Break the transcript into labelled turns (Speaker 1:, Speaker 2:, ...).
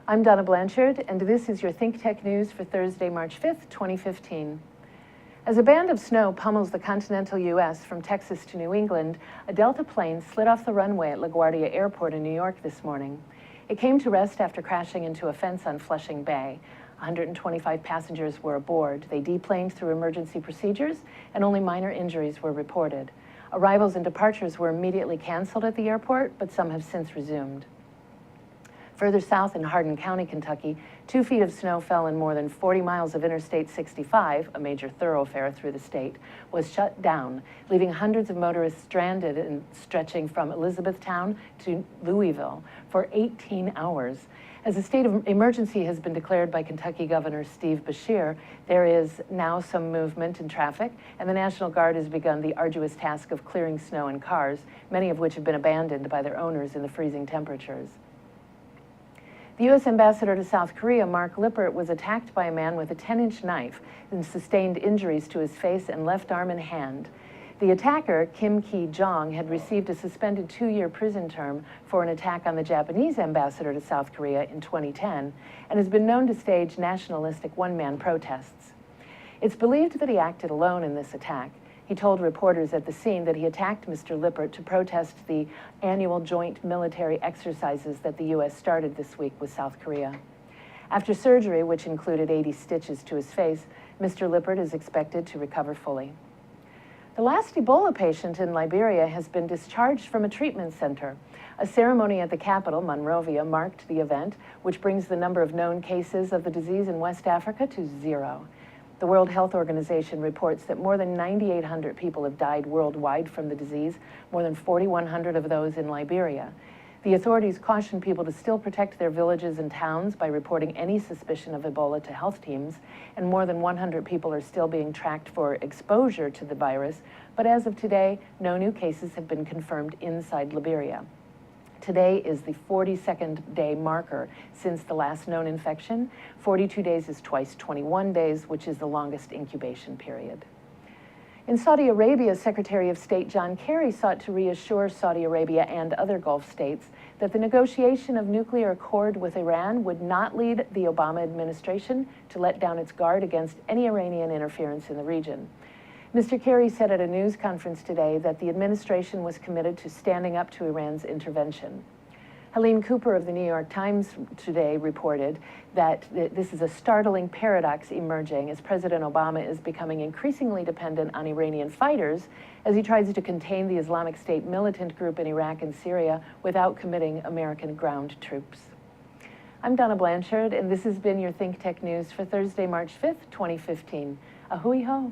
Speaker 1: I'm Donna Blanchard, and this is your ThinkTech news for Thursday, March 5th, 2015. As a band of snow pummels the continental U.S. from Texas to New England, a Delta plane slid off the runway at LaGuardia Airport in New York this morning. It came to rest after crashing into a fence on Flushing Bay. 125 passengers were aboard. They deplaned through emergency procedures, and only minor injuries were reported. Arrivals and departures were immediately canceled at the airport, but some have since resumed. Further south in Hardin County, Kentucky, 2 feet of snow fell and more than 40 miles of Interstate 65, a major thoroughfare through the state, was shut down, leaving hundreds of motorists stranded and stretching from Elizabethtown to Louisville for 18 hours. As a state of emergency has been declared by Kentucky Governor Steve Beshear, there is now some movement in traffic, and the National Guard has begun the arduous task of clearing snow and cars, many of which have been abandoned by their owners in the freezing temperatures. The U.S. ambassador to South Korea, Mark Lippert, was attacked by a man with a 10-inch knife and sustained injuries to his face and left arm and hand. The attacker, Kim Ki-jong, had received a suspended 2-year prison term for an attack on the Japanese ambassador to South Korea in 2010 and has been known to stage nationalistic one-man protests. It's believed that he acted alone in this attack. He told reporters at the scene that he attacked Mr. Lippert to protest the annual joint military exercises that the U.S. started this week with South Korea. After surgery, which included 80 stitches to his face, Mr. Lippert is expected to recover fully. The last Ebola patient in Liberia has been discharged from a treatment center. A ceremony at the capital, Monrovia, marked the event, which brings the number of known cases of the disease in West Africa to 0. The World Health Organization reports that more than 9,800 people have died worldwide from the disease, more than 4,100 of those in Liberia. The authorities caution people to still protect their villages and towns by reporting any suspicion of Ebola to health teams, and more than 100 people are still being tracked for exposure to the virus, but as of today, no new cases have been confirmed inside Liberia. Today is the 42nd day marker since the last known infection. 42 days is twice 21 days, which is the longest incubation period. In Saudi Arabia, Secretary of State John Kerry sought to reassure Saudi Arabia and other Gulf states that the negotiation of nuclear accord with Iran would not lead the Obama administration to let down its guard against any Iranian interference in the region. Mr. Kerry said at a news conference today that the administration was committed to standing up to Iran's intervention. Helene Cooper of the New York Times today reported that this is a startling paradox emerging as President Obama is becoming increasingly dependent on Iranian fighters as he tries to contain the Islamic State militant group in Iraq and Syria without committing American ground troops. I'm Donna Blanchard, and this has been your ThinkTech News for Thursday, March 5th, 2015. Ahui ho!